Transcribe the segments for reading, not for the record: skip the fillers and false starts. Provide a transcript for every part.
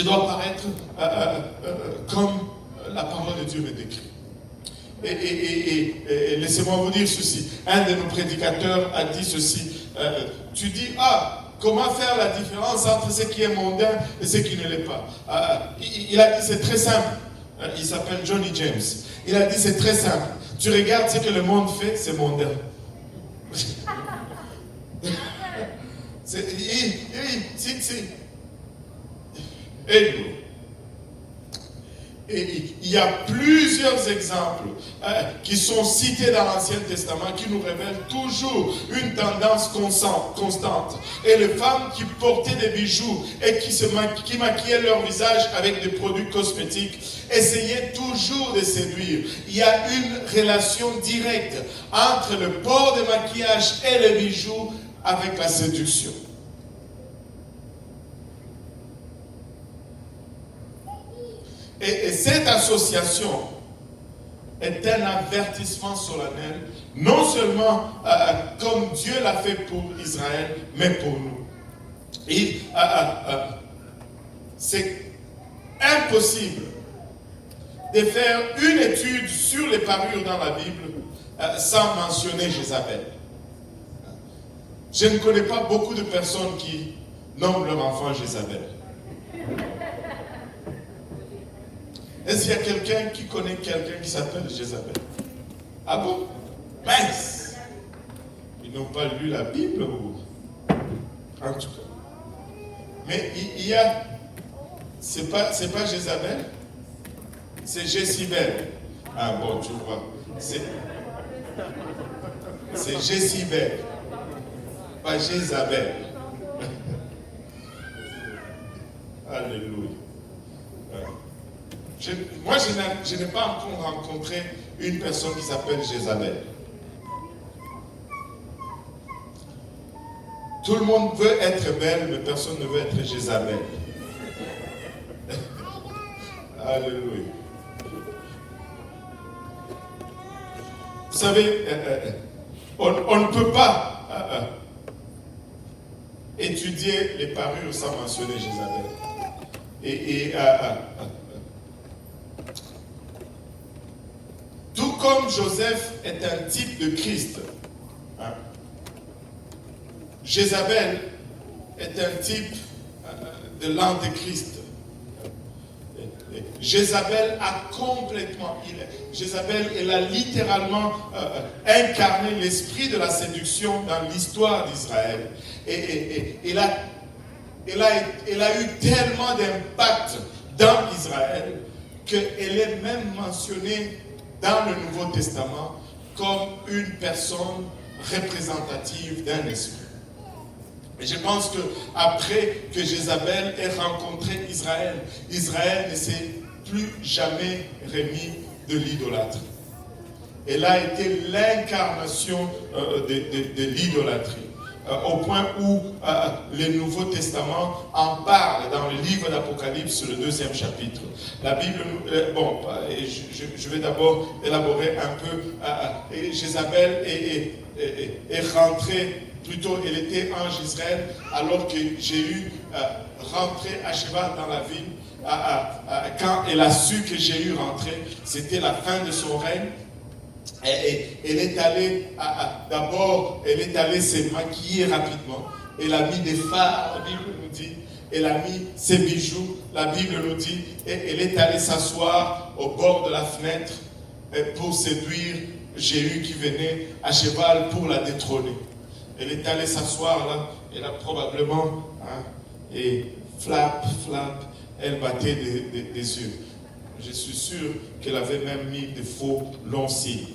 Je dois paraître comme la parole de Dieu me décrit. Et laissez-moi vous dire ceci. Un de nos prédicateurs a dit ceci. Tu dis, comment faire la différence entre ce qui est mondain et ce qui ne l'est pas. Il a dit, c'est très simple. Il s'appelle Johnny James. Il a dit, c'est très simple. Tu regardes ce que le monde fait, c'est mondain. Et il y a plusieurs exemples qui sont cités dans l'Ancien Testament qui nous révèlent toujours une tendance constante. Et les femmes qui portaient des bijoux et qui maquillaient leur visage avec des produits cosmétiques essayaient toujours de séduire. Il y a une relation directe entre le port de maquillage et les bijoux avec la séduction. Et cette association est un avertissement solennel, non seulement comme Dieu l'a fait pour Israël, mais pour nous. Et c'est impossible de faire une étude sur les parures dans la Bible sans mentionner Jézabel. Je ne connais pas beaucoup de personnes qui nomment leur enfant Jézabel. Est-ce qu'il y a quelqu'un qui connaît quelqu'un qui s'appelle Jézabel? Ah bon? Mince! Ils n'ont pas lu la Bible ou... En tout cas. Mais il y a... C'est pas Jézabel? C'est Jézibel. Ah bon, tu vois. C'est Jézibel. Pas Jézabel. Alléluia. Moi, je n'ai pas encore rencontré une personne qui s'appelle Jézabel. Tout le monde veut être belle, mais personne ne veut être Jézabel. Alléluia. Vous savez, on ne peut pas étudier les parures sans mentionner Jézabel. Tout comme Joseph est un type de Christ, Jézabel est un type de l'Antéchrist. Jézabel a complètement, elle a littéralement incarné l'esprit de la séduction dans l'histoire d'Israël. Et elle a eu tellement d'impact dans Israël qu'elle est même mentionnée dans le Nouveau Testament comme une personne représentative d'un esprit. Et je pense qu'après que Jézabel ait rencontré Israël, Israël ne s'est plus jamais remis de l'idolâtrie. Elle a été l'incarnation de l'idolâtrie. Au point où le Nouveau Testament en parle dans le livre d'Apocalypse, le 2e chapitre. La Bible, je vais d'abord élaborer un peu. Jézabel est rentrée, plutôt elle était en Israël, alors que Jéhu rentrait à cheval dans la ville. Quand elle a su que Jéhu rentrait, c'était la fin de son règne. Et elle est allée, d'abord, elle est allée se maquiller rapidement. Elle a mis des fards, la Bible nous dit. Elle a mis ses bijoux, la Bible nous dit. Et elle est allée s'asseoir au bord de la fenêtre pour séduire Jéhu qui venait à cheval pour la détrôner. Elle est allée s'asseoir là. Elle a probablement, et flap, elle battait des yeux. Je suis sûr qu'elle avait même mis des faux longs cils.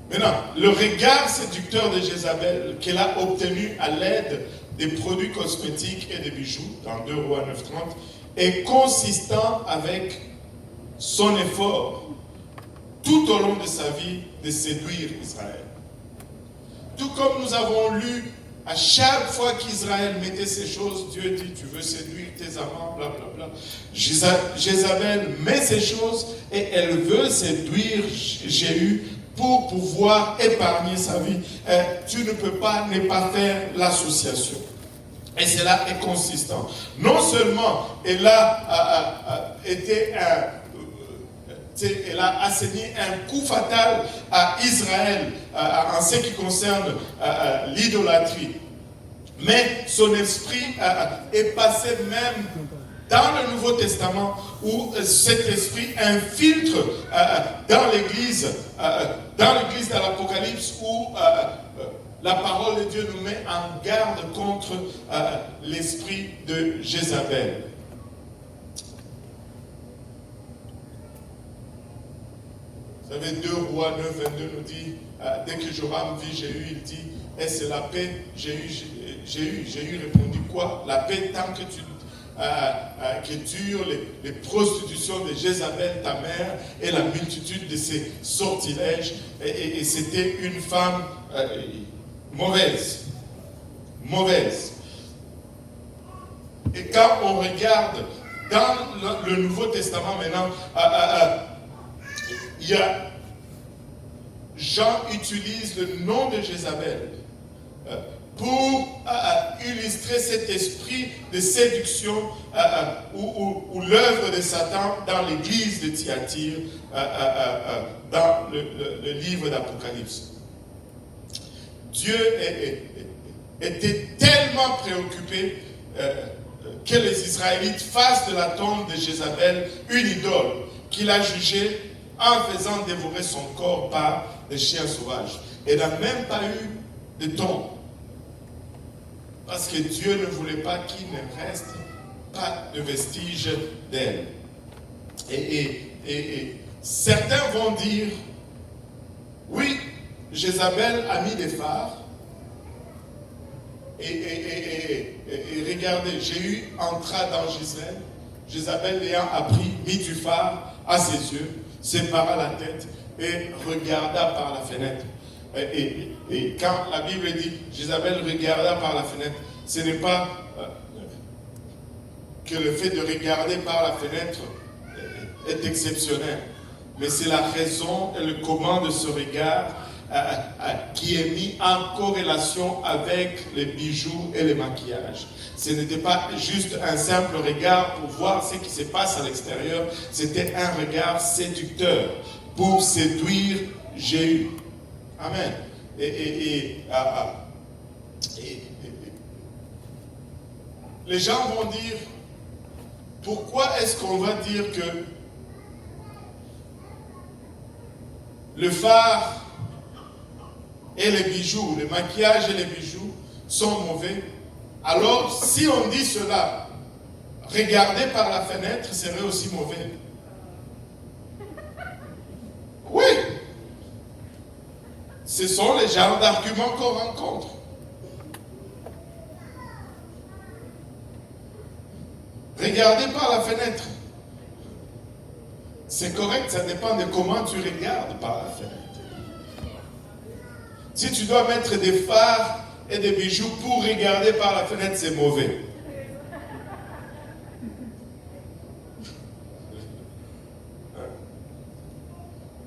Maintenant, le regard séducteur de Jézabel qu'elle a obtenu à l'aide des produits cosmétiques et des bijoux, dans 2 Rois 9:30, est consistant avec son effort tout au long de sa vie de séduire Israël. Tout comme nous avons lu, à chaque fois qu'Israël mettait ces choses, Dieu dit, tu veux séduire tes amants, blablabla. Jézabel met ces choses et elle veut séduire Jéhu pour pouvoir épargner sa vie. Tu ne peux pas ne pas faire l'association. Et cela est consistant. Non seulement elle a elle a asséné un coup fatal à Israël en ce qui concerne l'idolâtrie, mais son esprit est passé même dans le Nouveau Testament, où cet esprit infiltre dans l'Église de l'Apocalypse, où la parole de Dieu nous met en garde contre l'esprit de Jézabel. Vous savez, 2 Rois 9, 22 nous dit, dès que Joram vit Jéhu, il dit, est-ce la paix? Jéhu répondit quoi? La paix tant que tu durent les prostitutions de Jézabel, ta mère, et la multitude de ses sortilèges. Et c'était une femme mauvaise. Et quand on regarde dans le Nouveau Testament maintenant, Jean utilise le nom de Jézabel pour illustrer cet esprit de séduction ou l'œuvre de Satan dans l'église de Thyatire dans le livre d'Apocalypse. Dieu était tellement préoccupé que les Israélites fassent de la tombe de Jézabel une idole qu'il a jugée en faisant dévorer son corps par des chiens sauvages. Elle n'a même pas eu de tombe. Parce que Dieu ne voulait pas qu'il ne reste pas de vestiges d'elle. Et certains vont dire, oui, Jézabel a mis des phares. Et regardez, Jéhu entra dans Gisèle. Jézabel ayant appris, mit du phare à ses yeux, sépara la tête et regarda par la fenêtre. Et quand la Bible dit Jézabel regarda par la fenêtre, ce n'est pas que le fait de regarder par la fenêtre est exceptionnel, mais c'est la raison et le comment de ce regard qui est mis en corrélation avec les bijoux et les maquillages. Ce n'était pas juste un simple regard pour voir ce qui se passe à l'extérieur, c'était un regard séducteur pour séduire Jéhu. Amen. Les gens vont dire, pourquoi est-ce qu'on va dire que le phare et les bijoux, le maquillage et les bijoux sont mauvais? Alors, si on dit cela, regarder par la fenêtre serait aussi mauvais. Oui. Ce sont les genres d'arguments qu'on rencontre. Regarder par la fenêtre. C'est correct, ça dépend de comment tu regardes par la fenêtre. Si tu dois mettre des phares et des bijoux pour regarder par la fenêtre, c'est mauvais.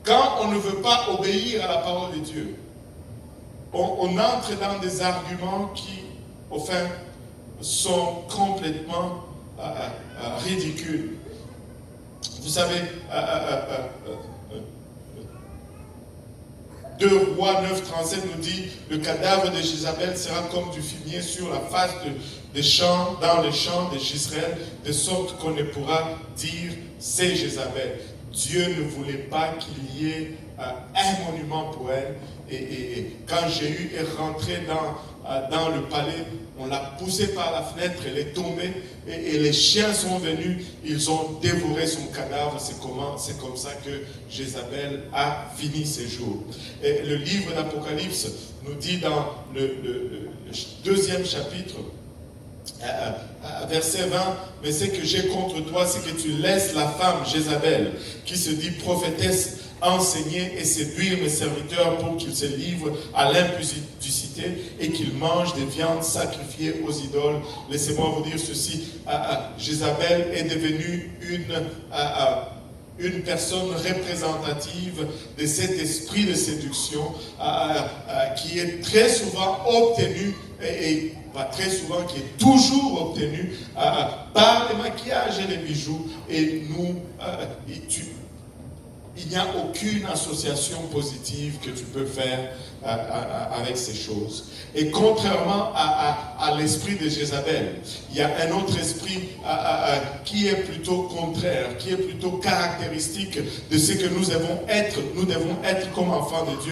Quand on ne veut pas obéir à la parole de Dieu, on entre dans des arguments qui, enfin, sont complètement ridicules. Vous savez, 2 Rois 9,37 nous dit, le cadavre de Jézabel sera comme du fumier sur la face des champs, dans les champs de Jezreel, de sorte qu'on ne pourra dire c'est Jézabel. Dieu ne voulait pas qu'il y ait un monument pour elle. Et quand Jéhu est rentré dans le palais, on l'a poussé par la fenêtre, elle est tombée, et les chiens sont venus, ils ont dévoré son cadavre. C'est comme ça que Jézabel a fini ses jours. Et le livre d'Apocalypse nous dit dans le 2e chapitre, verset 20, mais ce que j'ai contre toi, c'est que tu laisses la femme Jézabel, qui se dit prophétesse, enseigner et séduire mes serviteurs pour qu'ils se livrent à l'impudicité et qu'ils mangent des viandes sacrifiées aux idoles. Laissez-moi vous dire ceci, Jézabel est devenue une personne représentative de cet esprit de séduction qui est très souvent obtenu, et pas très souvent, qui est toujours obtenu par les maquillages et les bijoux. Et nous, il n'y a aucune association positive que tu peux faire avec ces choses. Et contrairement à l'esprit de Jézabel, il y a un autre esprit qui est plutôt contraire, qui est plutôt caractéristique de ce que nous devons être comme enfants de Dieu.